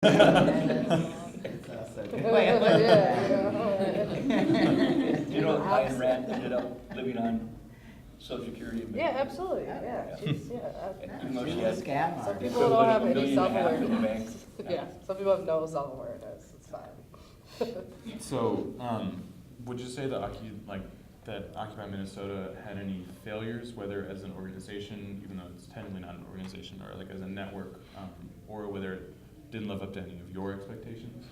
It's also a good way of looking at it. You know, Ayn Rand ended up living on Social Security. Yeah, absolutely, yeah, she's, Even though she She's had a scam some artist. people don't have $1.5 any million in the self-awareness. bank. Yeah, some people have no self-awareness, it's fine. So, would you say that Occupy Minnesota had any failures, whether as an organization, even though it's technically not an organization, or like as a network, or whether it didn't live up to any of your expectations?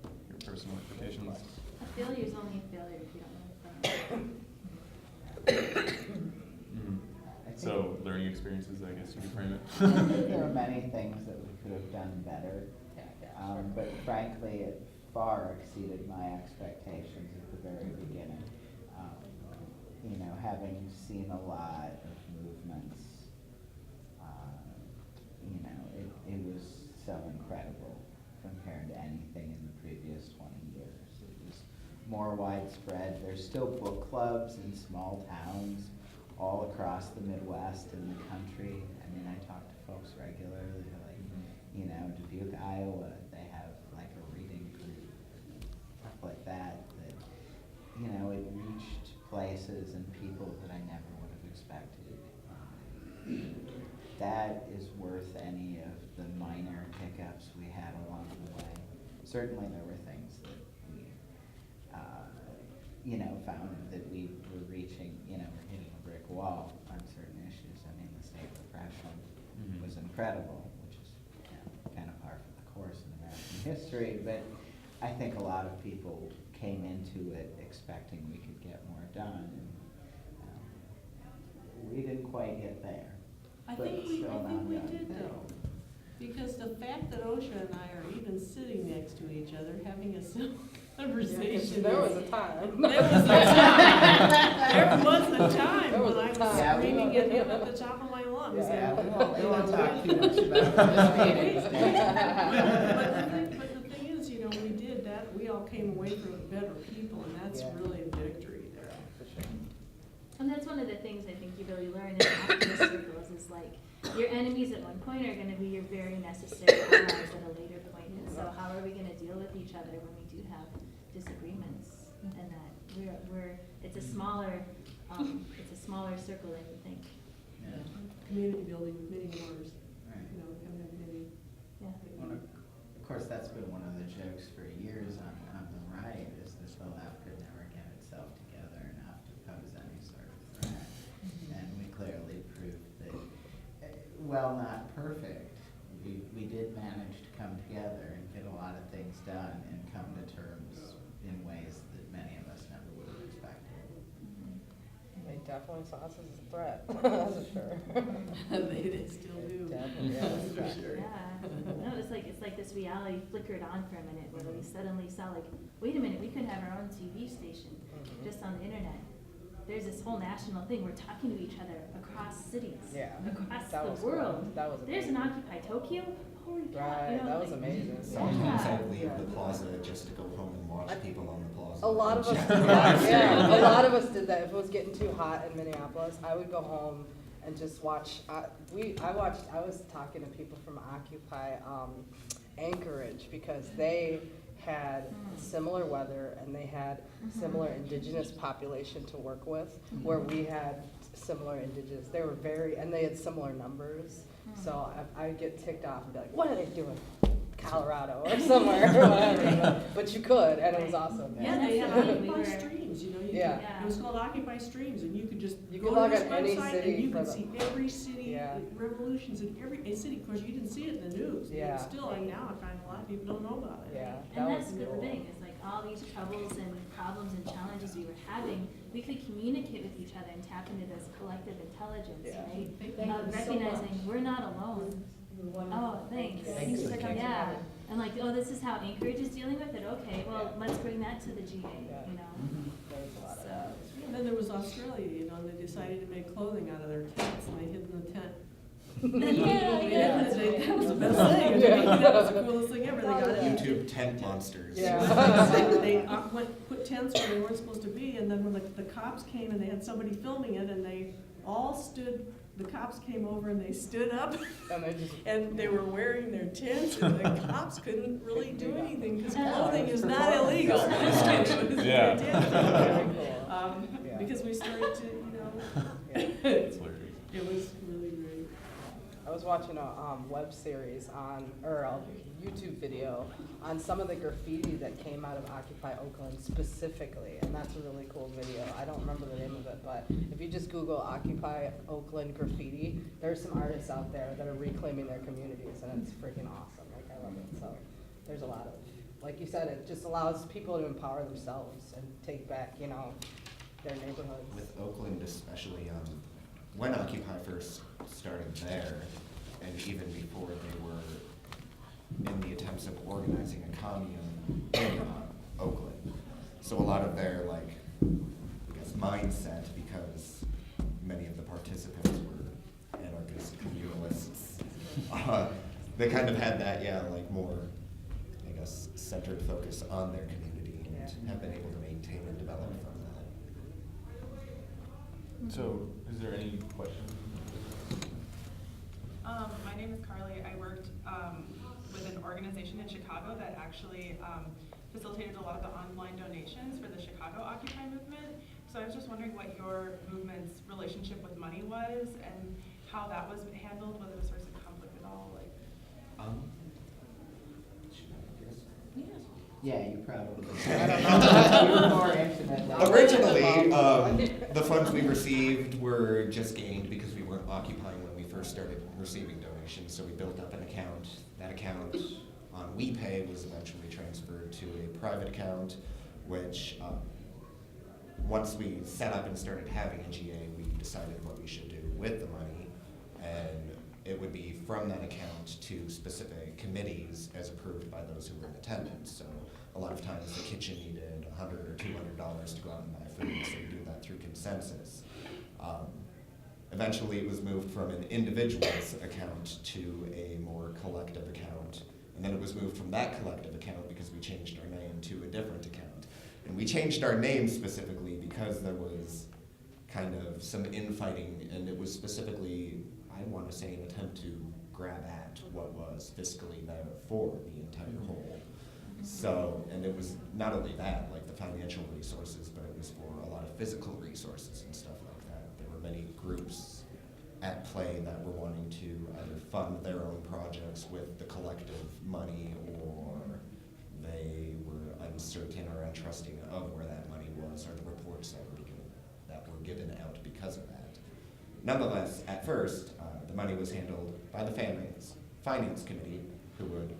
Your personal expectations? A failure is only a failure if you don't know it's done. I think- So, learning experiences, I guess you could frame I it. think there are many things that we could have done better. But frankly, it far exceeded my expectations at the very beginning. You know, having seen a lot of movements, you know, it was so incredible compared to anything in the previous 20 years. It was more widespread. There's still book clubs in small towns all across the Midwest and the country. I mean, I talk to folks regularly, like, you know, Dubuque, Iowa, they have like a reading group, stuff like that, that, you know, it reached places and people that I never would have expected. That is worth any of the minor hiccups we had along the way. Certainly there were things that we, you know, found that we were reaching, you know, we're hitting a brick wall on certain issues. I mean, the state repression was incredible, which is, you know, kind of par for the course in American history, but I think a lot of people came into it expecting we could get more done, and we didn't quite get there. I But think we still not did done. though, because the fact that OSHA and I are even sitting next to each other, having a civil conversation. There was a time. There was a time. There was a time There was when a I was time. screaming at him at the top of my lungs. Yeah, and- we won't talk too much about this meeting. But the thing is, you know, we did that, we all came away from better people, and that's Yeah. really a victory there. And that's one of the things I think you really learn in activist circles is like, your enemies at one point are gonna be your very necessary allies at a later point. And so how are we gonna deal with each other when we do have disagreements? And that it's a smaller circle than you think. Yeah. Community building, many wars, Right. you know, coming up many. Yeah. Well, of course, that's been one of the jokes for years on the right, is that the left could never get itself together enough to pose any sort of threat. And we clearly proved that, while not perfect, we did manage to come together and get a lot of things done and come to terms in ways that many of us never would have expected. They definitely saw us as a threat, that's for sure. They still do. Definitely, yeah, That's for that's sure. Yeah, no, it's like this reality flickered on for a minute where we suddenly saw like, wait a minute, we could have our own TV station just on the internet. There's this whole national thing, we're talking to each other across cities, Yeah. across That the was world. cool. That was There's an amazing. Occupy Tokyo, holy cow, Right, you know, that was like- amazing. Sometimes Yeah. I'd leave the plaza just to go home and watch people on the plaza. A lot of us, Yeah. yeah, a lot of us did that. If it was getting too hot in Minneapolis, I would go home and just watch. I was talking to people from Occupy Anchorage because they had similar weather and they had similar indigenous population to work with, where we had similar indigenous. They were and they had similar numbers. So I'd get ticked off and be like, what are they doing? Colorado or somewhere or whatever. But you could, and it was awesome. Yeah, they had That's Occupy funny. Streams, you know, Yeah. it was called Occupy Streams, and you could just You go could to log this on any website city and you for could the- see every city, Yeah. revolutions in every city, of course, you didn't see it in the news. Yeah. But still, like now, I find a lot of people don't know about it. Yeah, that And was that's the cool. thing, is like all these troubles and problems and challenges we were having, we could communicate with each other and tap into this collective intelligence, Yeah. right? Thank you so Recognizing we're not alone. Oh, thanks. Thanks for coming. Yeah, and like, oh, this is how Anchorage is dealing with it, okay, well, let's bring that to the GA, you know? There was a lot of So, that. And then there was Australia, you know, they decided to make clothing out of their tents, and they hid in the tent. yeah. That was the best thing, that was the coolest thing ever, they got it. YouTube tent monsters. Yeah. They put tents where they weren't supposed to be, and then when the cops came and they had somebody filming it, and they all stood the cops came over and they stood up And they just, and they were wearing their tents and the cops couldn't really do anything because Oh. clothing is not illegal. It was Yeah. their tents. very cool. Yeah. Because we started to, Yeah. It's hilarious. it was really great. I was watching a web series or a YouTube video on some of the graffiti that came out of Occupy Oakland specifically, and that's a really cool video. I don't remember the name of it, but if you just Google Occupy Oakland graffiti, there's some artists out there that are reclaiming their communities, and it's freaking awesome. Like, I love it. So there's a lot of, like you said, it just allows people to empower themselves and take back, you know, their neighborhoods. With Oakland especially, when Occupy first started there, and even before they were in the attempts of organizing a commune in Oakland. So a lot of their, like, I guess, mindset, because many of the participants were anarchist communalists, they kind of had that, like more, I guess, centered focus on their community and have been able to maintain and develop from that. So, is there any questions? My name is Carly. I worked with an organization in Chicago that actually facilitated a lot of the online donations for the Chicago Occupy movement. So I was just wondering what your movement's relationship with money was and how that was handled. Was it a source of conflict at all? Like, Should I guess? Yeah, you probably. I don't know. You were more intimate than- Originally, the funds we received were just gained because we weren't occupying when we first started receiving donations, so we built up an account. That account on WePay was eventually transferred to a private account, which once we set up and started having a GA, we decided what we should do with the money, and it would be from that account to specific committees as approved by those who were in attendance. So a lot of times the kitchen needed $100 or $200 to go out and buy food, so we do that through consensus. Eventually it was moved from an individual's account to a more collective account. And then it was moved from that collective account because we changed our name to a different account. And we changed our name specifically because there was kind of some infighting, and it was specifically, I want to say, an attempt to grab at what was fiscally there for the entire whole. So, and it was not only that, like the financial resources, but it was for a lot of physical resources and stuff like that. There were many groups at play that were wanting to either fund their own projects with the collective money, or they were uncertain or untrusting of where that money was, or the reports that were given out because of that. Nonetheless, at first, the money was handled by the finance committee, who would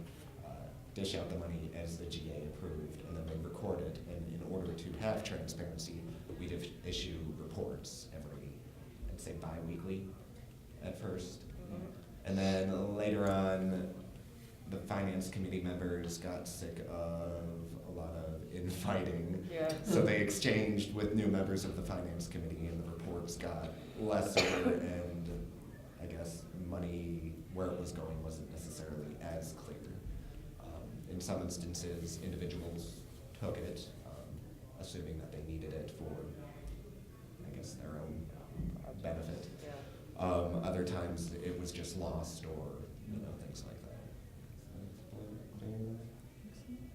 dish out the money as the GA approved, and then they record it. And in order to have transparency, we'd issue reports every, I'd say, bi-weekly at first. And then later on, the finance committee members got sick of a lot of infighting. Yeah. So they exchanged with new members of the finance committee, and the reports got lesser, and I guess money, where it was going, wasn't necessarily as clear. In some instances, individuals took it, assuming that they needed it for, I guess, their own benefit. Yeah. Other times, it was just lost, or things like that.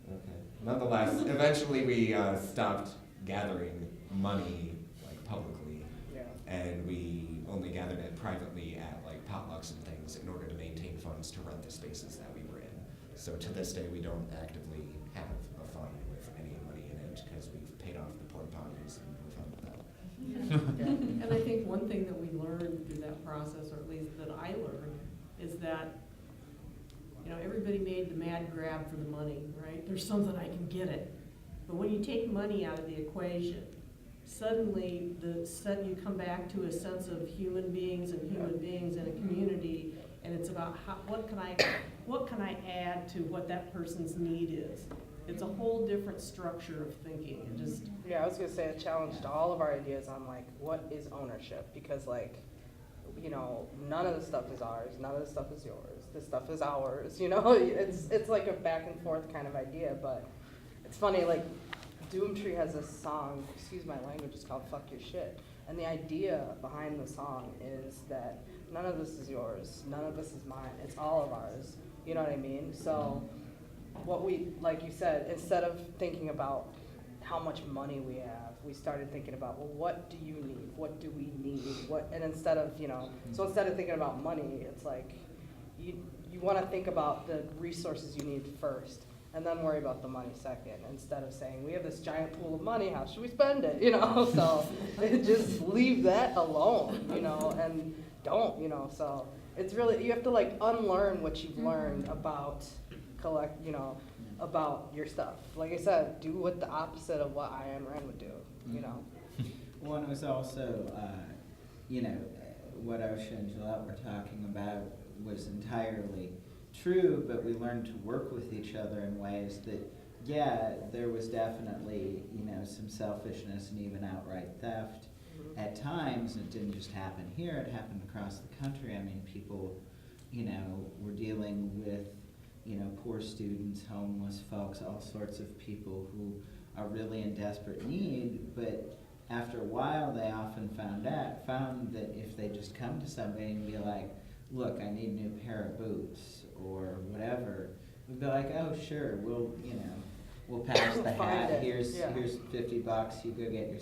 Okay. Nonetheless, eventually we stopped gathering money publicly, Yeah. and we only gathered it privately at potlucks and things in order to maintain funds to rent the spaces that we were in. So to this day, we don't actively have a fund with any money in it because we've paid off the porta potties and we're fine with that. And I think one thing that we learned through that process, or at least that I learned, is that, everybody made the mad grab for the money, right? There's something, I can get it. But when you take money out of the equation, suddenly you come back to a sense of human beings and human beings in a community, and it's about what can I add to what that person's need is. It's a whole different structure of thinking. It just Yeah, I was gonna say it challenged all of our ideas on what is ownership, because none of the stuff is ours, none of the stuff is yours, this stuff is ours, it's like a back and forth kind of idea. But it's funny, Doomtree has a song, excuse my language, it's called Fuck Your Shit, And the idea behind the song is that none of this is yours, none of this is mine, it's all of ours. You know what I mean? So what we, like you said, instead of thinking about how much money we have, we started thinking about, well, what do you need? What do we need? What, and instead of, you know, so instead of thinking about money, it's like, you want to think about the resources you need first, and then worry about the money second, instead of saying, we have this giant pool of money, how should we spend it, you know? So just leave that alone, you know, and don't, you know, so it's really, you have to like unlearn what you've learned about you know, about your stuff. Like I said, do what the opposite of what Ayn Rand would do, you know? One was also, you know, what Osha and Gillette were talking about was entirely true, but we learned to work with each other in ways that, yeah, there was definitely, you know, some selfishness and even outright theft at times. It didn't just happen here, it happened across the country. I mean, people, you know, were dealing with, you know, poor students, homeless folks, all sorts of people who are really in desperate need, but after a while they often found that if they just come to somebody and be like, look, I need a new pair of boots or whatever, we'd be like, oh sure, we'll, you know, we'll patch the Find hat, it, here's yeah. $50, you go get your